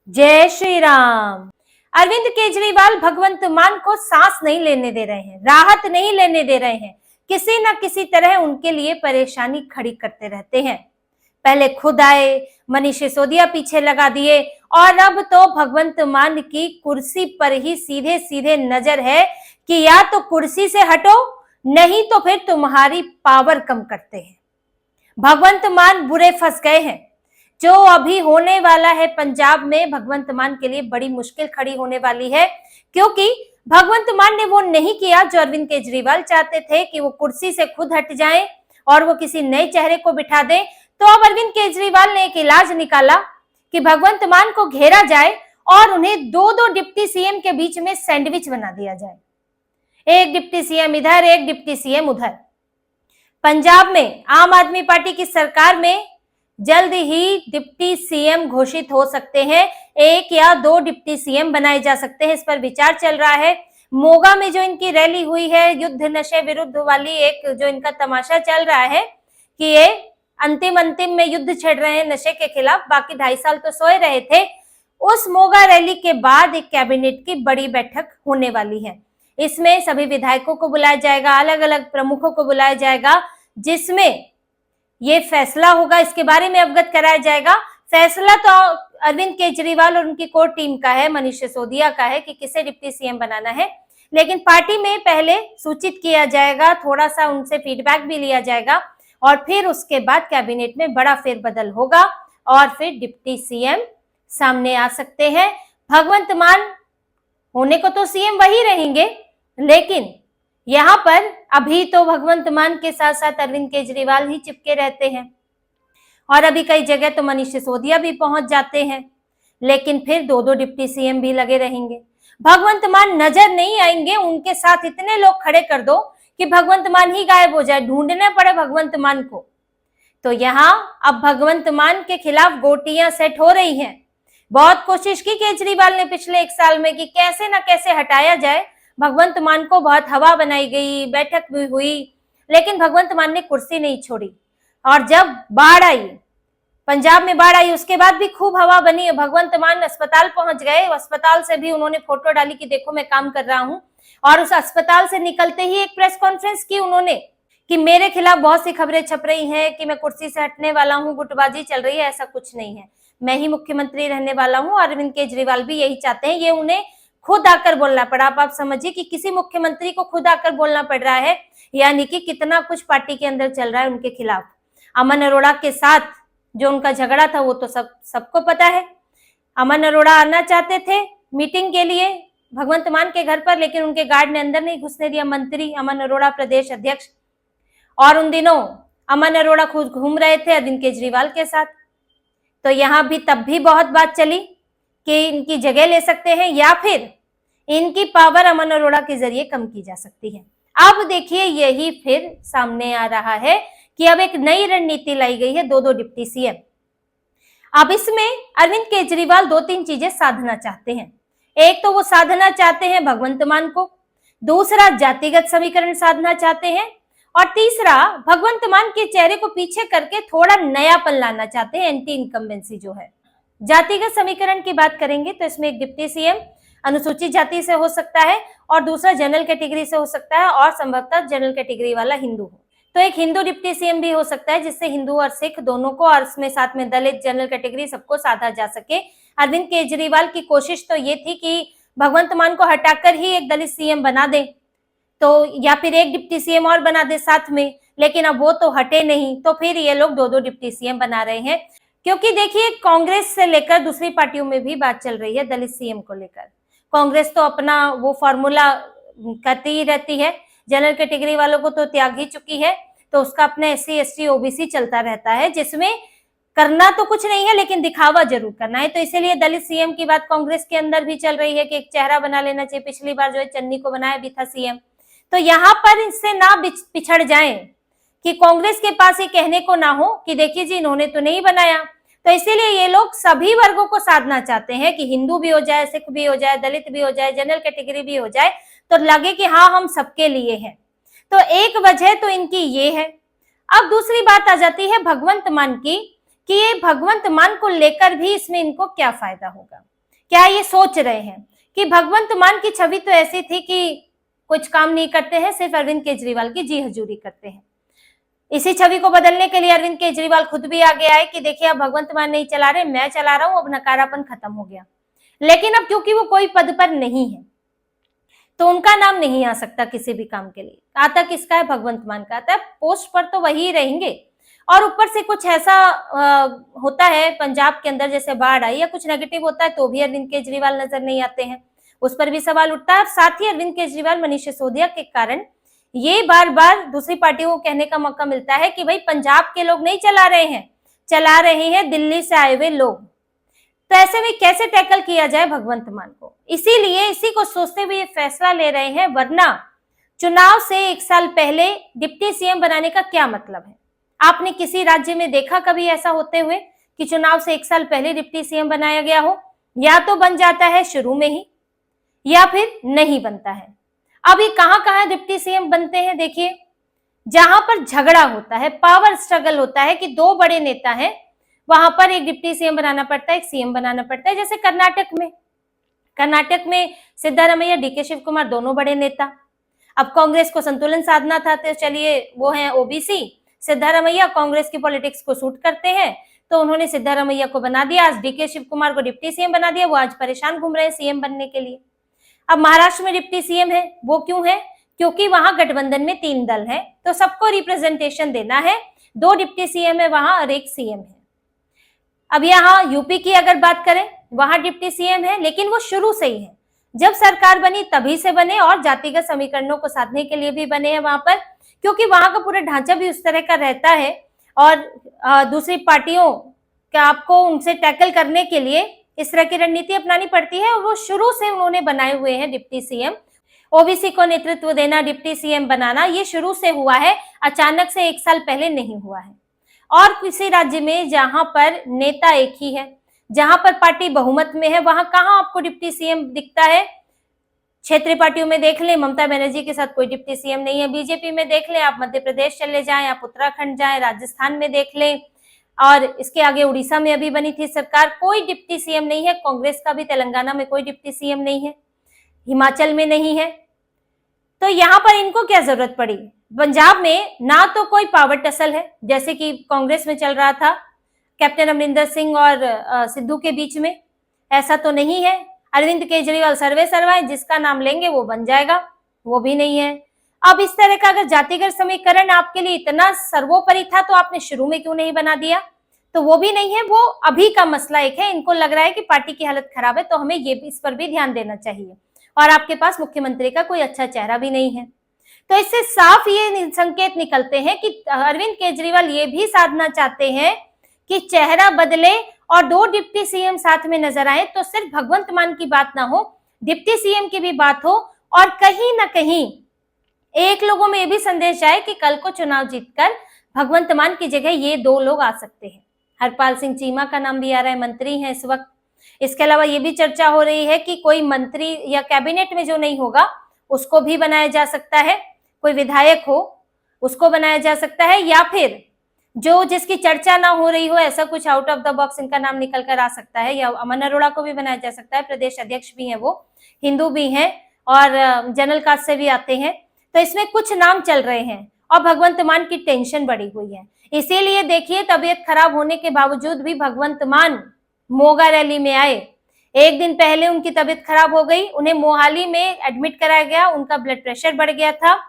जय श्री राम। अरविंद केजरीवाल भगवंत मान को सांस नहीं लेने दे रहे हैं, राहत नहीं लेने दे रहे हैं। किसी न किसी तरह उनके लिए परेशानी खड़ी करते रहते हैं। पहले खुद आए, मनीष सिसोदिया पीछे लगा दिए और अब तो भगवंत मान की कुर्सी पर ही सीधे सीधे नजर है कि या तो कुर्सी से हटो, नहीं तो फिर तुम्हारी पावर कम करते हैं। भगवंत मान बुरे फंस गए हैं। जो अभी होने वाला है पंजाब में, भगवंत मान के लिए बड़ी मुश्किल खड़ी होने वाली है, क्योंकि भगवंत मान ने वो नहीं किया जो अरविंद केजरीवाल चाहते थे कि वो कुर्सी से खुद हट जाएं और वो किसी नए चेहरे को बिठा दें। तो अब अरविंद केजरीवाल ने एक इलाज निकाला कि भगवंत मान को घेरा जाए और उन्हें दो दो डिप्टी सीएम के बीच में सैंडविच बना दिया जाए। एक डिप्टी सीएम इधर, एक डिप्टी सीएम उधर। पंजाब में आम आदमी पार्टी की सरकार में जल्द ही डिप्टी सीएम घोषित हो सकते हैं। एक या दो डिप्टी सीएम बनाए जा सकते हैं, इस पर विचार चल रहा है। मोगा में जो इनकी रैली हुई है, युद्ध नशे विरुद्ध वाली, एक जो इनका तमाशा चल रहा है कि ये अंतिम में युद्ध छेड़ रहे हैं नशे के खिलाफ, बाकी 2.5 साल तो सोए रहे थे। उस मोगा रैली के बाद एक कैबिनेट की बड़ी बैठक होने वाली है। इसमें सभी विधायकों को बुलाया जाएगा, अलग अलग प्रमुखों को बुलाया जाएगा, जिसमें ये फैसला होगा, इसके बारे में अवगत कराया जाएगा। फैसला तो अरविंद केजरीवाल और उनकी कोर टीम का है, मनीष सिसोदिया का है कि किसे डिप्टी सीएम बनाना है, लेकिन पार्टी में पहले सूचित किया जाएगा, थोड़ा सा उनसे फीडबैक भी लिया जाएगा और फिर उसके बाद कैबिनेट में बड़ा फेरबदल होगा और फिर डिप्टी सीएम सामने आ सकते हैं। भगवंत मान होने को तो सीएम वही रहेंगे, लेकिन यहाँ पर अभी तो भगवंत मान के साथ साथ अरविंद केजरीवाल ही चिपके रहते हैं और अभी कई जगह तो मनीष सिसोदिया भी पहुंच जाते हैं, लेकिन फिर दो दो डिप्टी सीएम भी लगे रहेंगे। भगवंत मान नजर नहीं आएंगे, उनके साथ इतने लोग खड़े कर दो कि भगवंत मान ही गायब हो जाए, ढूंढने पड़े भगवंत मान को। तो यहाँ अब भगवंत मान के खिलाफ गोटियां सेट हो रही हैं। बहुत कोशिश की केजरीवाल ने पिछले 1 साल में कि कैसे ना कैसे हटाया जाए भगवंत मान को, बहुत हवा बनाई गई, बैठक भी हुई, लेकिन भगवंत मान ने कुर्सी नहीं छोड़ी। और जब बाढ़ आई, पंजाब में बाढ़ आई, उसके बाद भी खूब हवा बनी। भगवंत मान अस्पताल पहुंच गए, अस्पताल से भी उन्होंने फोटो डाली कि देखो मैं काम कर रहा हूं, और उस अस्पताल से निकलते ही एक प्रेस कॉन्फ्रेंस की उन्होंने कि मेरे खिलाफ बहुत सी खबरें छप रही हैं कि मैं कुर्सी से हटने वाला हूं, गुटबाजी चल रही है, ऐसा कुछ नहीं है, मैं ही मुख्यमंत्री रहने वाला हूं। अरविंद केजरीवाल भी यही चाहते हैं, ये उन्हें खुद आकर बोलना पड़ा। आप समझिए कि किसी मुख्यमंत्री को खुद आकर बोलना पड़ रहा है, यानी कि कितना कुछ पार्टी के अंदर चल रहा है उनके खिलाफ। अमन अरोड़ा के साथ जो उनका झगड़ा था वो तो सबको पता है। अमन अरोड़ा आना चाहते थे मीटिंग के लिए भगवंत मान के घर पर, लेकिन उनके गार्ड ने अंदर नहीं घुसने दिया। मंत्री अमन अरोड़ा प्रदेश अध्यक्ष, और उन दिनों अमन अरोड़ा खुद घूम रहे थे अरविंद केजरीवाल के साथ। तो यहाँ भी तब भी बहुत बात चली कि इनकी जगह ले सकते हैं या फिर इनकी पावर अमन अरोड़ा के जरिए कम की जा सकती है। अब देखिए यही फिर सामने आ रहा है कि अब एक नई रणनीति लाई गई है, दो दो डिप्टी सीएम। अब इसमें अरविंद केजरीवाल 2-3 चीजें साधना चाहते हैं। एक तो वो साधना चाहते हैं भगवंत मान को, दूसरा जातिगत समीकरण साधना चाहते हैं, और तीसरा भगवंत मान के चेहरे को पीछे करके थोड़ा नयापन लाना चाहते हैं, एंटी इनकम्बेंसी जो है। जातिगत समीकरण की बात करेंगे तो इसमें एक डिप्टी सीएम अनुसूचित जाति से हो सकता है और दूसरा जनरल कैटेगरी से हो सकता है, और संभवतः जनरल कैटेगरी वाला हिंदू हो। तो एक हिंदू डिप्टी सीएम भी हो सकता है, जिससे हिंदू और सिख दोनों को, और इसमें साथ में दलित, जनरल कैटेगरी सबको साधा जा सके। अरविंद केजरीवाल की कोशिश तो ये थी कि भगवंत मान को हटाकर ही एक दलित सीएम बना दे, तो या फिर एक डिप्टी सीएम और बना दे साथ में, लेकिन अब वो तो हटे नहीं, तो फिर ये लोग दो दो डिप्टी सीएम बना रहे हैं। क्योंकि देखिए कांग्रेस से लेकर दूसरी पार्टियों में भी बात चल रही है दलित सीएम को लेकर। कांग्रेस तो अपना वो फॉर्मूला करती ही रहती है, जनरल कैटेगरी वालों को तो त्याग ही चुकी है, तो उसका अपना एससी एसटी ओबीसी चलता रहता है, जिसमें करना तो कुछ नहीं है लेकिन दिखावा जरूर करना है। तो इसीलिए दलित सीएम की बात कांग्रेस के अंदर भी चल रही है कि एक चेहरा बना लेना चाहिए। पिछली बार जो है चन्नी को बनाया भी था सीएम, तो यहाँ पर इससे ना पिछड़ जाए कि कांग्रेस के पास ये कहने को ना हो कि देखिए जी इन्होंने तो नहीं बनाया। तो इसीलिए ये लोग सभी वर्गों को साधना चाहते हैं कि हिंदू भी हो जाए, सिख भी हो जाए, दलित भी हो जाए, जनरल कैटेगरी भी हो जाए, तो लगे कि हाँ हम सबके लिए हैं। तो एक वजह तो इनकी ये है। अब दूसरी बात आ जाती है भगवंत मान की कि ये भगवंत मान को लेकर भी इसमें इनको क्या फायदा होगा। क्या ये सोच रहे हैं कि भगवंत मान की छवि तो ऐसी थी कि कुछ काम नहीं करते हैं, सिर्फ अरविंद केजरीवाल की जी हजूरी करते हैं। इसी छवि को बदलने के लिए अरविंद केजरीवाल खुद भी आगे आए कि देखिए अब भगवंत मान नहीं चला रहे, मैं चला रहा हूं, अब नकारापन खत्म हो गया। लेकिन अब क्योंकि वो कोई पद पर नहीं है तो उनका नाम नहीं आ सकता किसी भी काम के लिए। आता किसका है? भगवंत मान का आता है। पोस्ट पर तो वही रहेंगे और ऊपर से कुछ ऐसा होता है पंजाब के अंदर, जैसे बाढ़ आई या कुछ नेगेटिव होता है तो भी अरविंद केजरीवाल नजर नहीं आते हैं, उस पर भी सवाल उठता है। साथ ही अरविंद केजरीवाल, मनीष सिसोदिया के कारण ये बार बार दूसरी पार्टियों को कहने का मौका मिलता है कि भाई पंजाब के लोग नहीं चला रहे हैं, चला रहे हैं दिल्ली से आए हुए लोग। तो ऐसे में कैसे टैकल किया जाए भगवंत मान को, इसीलिए इसी को सोचते हुए ये फैसला ले रहे हैं। वरना चुनाव से 1 साल पहले डिप्टी सीएम बनाने का क्या मतलब है? आपने किसी राज्य में देखा कभी ऐसा होते हुए कि चुनाव से 1 साल पहले डिप्टी सीएम बनाया गया हो? या तो बन जाता है शुरू में ही या फिर नहीं बनता है। अब ये कहां डिप्टी सीएम बनते हैं? देखिए, जहां पर झगड़ा होता है, पावर स्ट्रगल होता है कि 2 बड़े नेता हैं, वहां पर एक डिप्टी सीएम बनाना पड़ता है, एक सीएम बनाना पड़ता है। जैसे कर्नाटक में सिद्धारमैया, डीके शिव कुमार दोनों बड़े नेता। अब कांग्रेस को संतुलन साधना था तो चलिए वो हैं ओबीसी, सिद्धारमैया कांग्रेस की पॉलिटिक्स को सूट करते हैं तो उन्होंने सिद्धारमैया को बना दिया, आज डीके शिव कुमार को डिप्टी सीएम बना दिया। वो आज परेशान घूम रहे हैं सीएम बनने के लिए। अब महाराष्ट्र में डिप्टी सीएम है, वो क्यों है? क्योंकि वहां गठबंधन में 3 दल है तो सबको रिप्रेजेंटेशन देना है, 2 डिप्टी सीएम है वहां और 1 सीएम है। अब यहाँ यूपी की अगर बात करें, वहां डिप्टी सीएम है लेकिन वो शुरू से ही है, जब सरकार बनी तभी से बने और जातिगत समीकरणों को साधने के लिए भी बने हैं वहां पर, क्योंकि वहां का पूरा ढांचा भी उस तरह का रहता है और दूसरी पार्टियों का आपको उनसे टैकल करने के लिए इस तरह की रणनीति अपनानी पड़ती है और वो शुरू से उन्होंने बनाए हुए हैं डिप्टी सीएम। ओबीसी को नेतृत्व देना, डिप्टी सीएम बनाना, ये शुरू से हुआ है, अचानक से 1 साल पहले नहीं हुआ है। और किसी राज्य में जहां पर नेता एक ही है, जहां पर पार्टी बहुमत में है, वहां कहां आपको डिप्टी सीएम दिखता है? क्षेत्रीय पार्टियों में देख लें, ममता बनर्जी के साथ कोई डिप्टी सीएम नहीं है। बीजेपी में देख लें, आप मध्य प्रदेश चले जाएं, आप उत्तराखंड जाएं, राजस्थान में देख लें और इसके आगे उड़ीसा में अभी बनी थी सरकार, कोई डिप्टी सीएम नहीं है। कांग्रेस का भी तेलंगाना में कोई डिप्टी सीएम नहीं है, हिमाचल में नहीं है। तो यहाँ पर इनको क्या जरूरत पड़ी? पंजाब में ना तो कोई पावर टसल है जैसे कि कांग्रेस में चल रहा था कैप्टन अमरिंदर सिंह और सिद्धू के बीच में, ऐसा तो नहीं है। अरविंद केजरीवाल सर्वे सर्वा है, जिसका नाम लेंगे वो बन जाएगा, वो भी नहीं है। अब इस तरह का अगर जातिगत समीकरण आपके लिए इतना सर्वोपरि था तो आपने शुरू में क्यों नहीं बना दिया? तो वो भी नहीं है, वो अभी का मसला एक है। इनको लग रहा है कि पार्टी की हालत खराब है तो हमें ये इस पर भी ध्यान देना चाहिए और आपके पास मुख्यमंत्री का कोई अच्छा चेहरा भी नहीं है। तो इससे साफ ये संकेत निकलते हैं कि अरविंद केजरीवाल ये भी साधना चाहते हैं कि चेहरा बदले और 2 डिप्टी सीएम साथ में नजर आए तो सिर्फ भगवंत मान की बात ना हो, डिप्टी सीएम की भी बात हो और कहीं ना कहीं एक लोगों में ये भी संदेश आए कि कल को चुनाव जीतकर भगवंत मान की जगह ये 2 लोग आ सकते हैं। हरपाल सिंह चीमा का नाम भी आ रहा है, मंत्री हैं इस वक्त। इसके अलावा ये भी चर्चा हो रही है कि कोई मंत्री या कैबिनेट में जो नहीं होगा उसको भी बनाया जा सकता है, कोई विधायक हो उसको बनाया जा सकता है, या फिर जो जिसकी चर्चा ना हो रही हो, ऐसा कुछ आउट ऑफ द बॉक्स इनका नाम निकल कर आ सकता है, या अमन अरोड़ा को भी बनाया जा सकता है। प्रदेश अध्यक्ष भी हैं, वो हिंदू भी हैं और जनरल कास्ट से भी आते हैं। तो इसमें कुछ नाम चल रहे हैं और भगवंत मान की टेंशन बढ़ी हुई है। इसीलिए देखिए, तबीयत खराब होने के बावजूद भी भगवंत मान मोगा रैली में आए। एक दिन पहले उनकी तबीयत खराब हो गई, उन्हें मोहाली में एडमिट कराया गया, उनका ब्लड प्रेशर बढ़ गया था।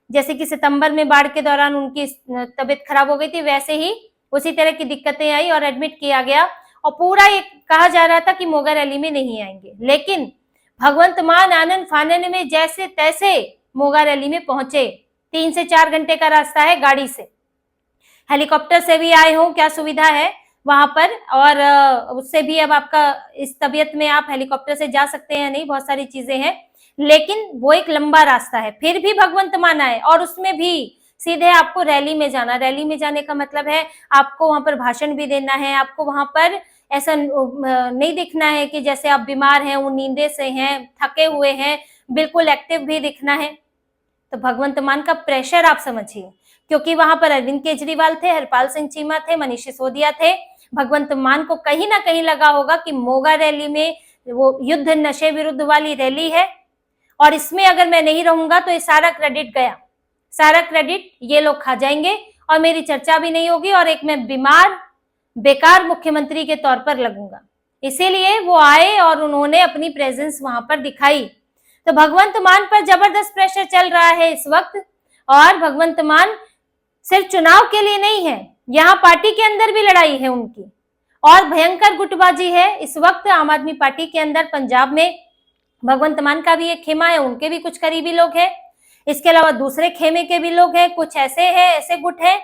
जैसे कि सितंबर में बाढ़ के दौरान उनकी तबीयत खराब हो गई थी, वैसे ही उसी तरह की दिक्कतें आई और एडमिट किया गया और पूरा ये कहा जा रहा था कि मोगा रैली में नहीं आएंगे। लेकिन भगवंत मान आनन फानन में जैसे तैसे मोगा रैली में पहुंचे। 3 से 4 घंटे का रास्ता है गाड़ी से, हेलीकॉप्टर से भी आए हो, क्या सुविधा है वहां पर, और उससे भी अब आपका इस तबीयत में आप हेलीकॉप्टर से जा सकते हैं नहीं, बहुत सारी चीजें हैं, लेकिन वो एक लंबा रास्ता है। फिर भी भगवंत मान आए और उसमें भी सीधे आपको रैली में जाना। रैली में जाने का मतलब है आपको वहां पर भाषण भी देना है, आपको वहां पर ऐसा नहीं दिखना है कि जैसे आप बीमार हैं, वो नींदे से हैं, थके हुए हैं, बिल्कुल एक्टिव भी दिखना है। तो भगवंत मान का प्रेशर आप समझिए, क्योंकि वहां पर अरविंद केजरीवाल थे, हरपाल सिंह चीमा थे, मनीष सिसोदिया थे भगवंत मान को कहीं ना कहीं लगा होगा कि मोगा रैली में वो युद्ध नशे विरुद्ध वाली रैली है और इसमें अगर मैं नहीं रहूंगा तो ये सारा क्रेडिट गया, सारा क्रेडिट ये लोग खा जाएंगे और मेरी चर्चा भी नहीं होगी और एक मैं बीमार बेकार मुख्यमंत्री के तौर पर लगूंगा। इसीलिए वो आए और उन्होंने अपनी प्रेजेंस वहां पर दिखाई। तो भगवंत मान पर जबरदस्त प्रेशर चल रहा है इस वक्त और भगवंत मान सिर्फ चुनाव के लिए नहीं है, यहाँ पार्टी के अंदर भी लड़ाई है उनकी और भयंकर गुटबाजी है इस वक्त आम आदमी पार्टी के अंदर। पंजाब में भगवंत मान का भी एक खेमा है, उनके भी कुछ करीबी लोग हैं, इसके अलावा दूसरे खेमे के भी लोग हैं, कुछ ऐसे गुट हैं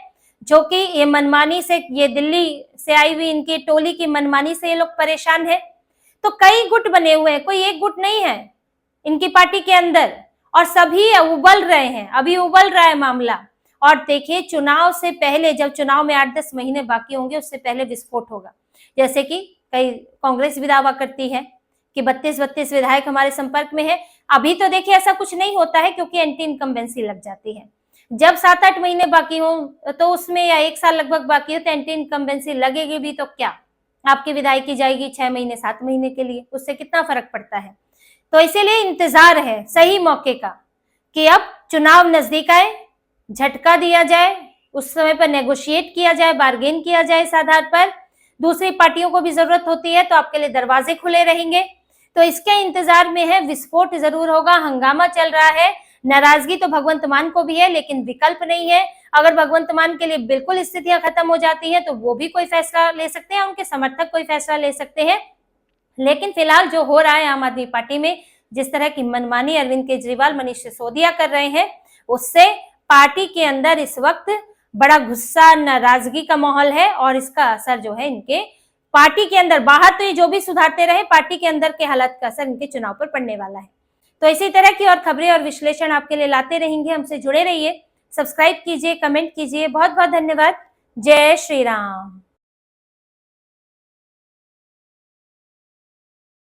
जो कि ये मनमानी से, ये दिल्ली से आई हुई इनकी टोली की मनमानी से ये लोग परेशान है। तो कई गुट बने हुए हैं, कोई एक गुट नहीं है इनकी पार्टी के अंदर और सभी उबल रहे हैं, अभी उबल रहा है मामला। और देखिए चुनाव से पहले, जब चुनाव में 8-10 महीने बाकी होंगे उससे पहले विस्फोट होगा। जैसे कि कई कांग्रेस भी दावा करती है कि 32 विधायक हमारे संपर्क में है। अभी तो देखिए ऐसा कुछ नहीं होता है क्योंकि एंटी इनकम्बेंसी लग जाती है। जब 7-8 महीने बाकी हो तो उसमें, या 1 साल लगभग बाकी हो तो एंटी इनकम्बेंसी लगेगी भी तो क्या, आपकी विधायकी जाएगी 6 महीने 7 महीने के लिए, उससे कितना फर्क पड़ता है। तो इसीलिए इंतजार है सही मौके का कि अब चुनाव नजदीक आए, झटका दिया जाए, उस समय पर नेगोशिएट किया जाए, बार्गेन किया जाए इस आधार पर। दूसरी पार्टियों को भी जरूरत होती है तो आपके लिए दरवाजे खुले रहेंगे। तो इसके इंतजार में है, विस्फोट जरूर होगा, हंगामा चल रहा है, नाराजगी तो भगवंत मान को भी है लेकिन विकल्प नहीं है। अगर भगवंत मान के लिए बिल्कुल स्थितियां खत्म हो जाती हैं तो वो भी कोई फैसला ले सकते हैं, उनके समर्थक कोई फैसला ले सकते हैं। लेकिन फिलहाल जो हो रहा है आम आदमी पार्टी में, जिस तरह की मनमानी अरविंद केजरीवाल, मनीष सिसोदिया कर रहे हैं, उससे पार्टी के अंदर इस वक्त बड़ा गुस्सा, नाराजगी का माहौल है और इसका असर जो है इनके पार्टी के अंदर, बाहर तो ये जो भी सुधारते रहे, पार्टी के अंदर के हालात का असर इनके चुनाव पर पड़ने वाला है। तो इसी तरह की और खबरें और विश्लेषण आपके लिए लाते रहेंगे, हमसे जुड़े रहिए, सब्सक्राइब कीजिए, कमेंट कीजिए। बहुत बहुत धन्यवाद। जय श्री राम।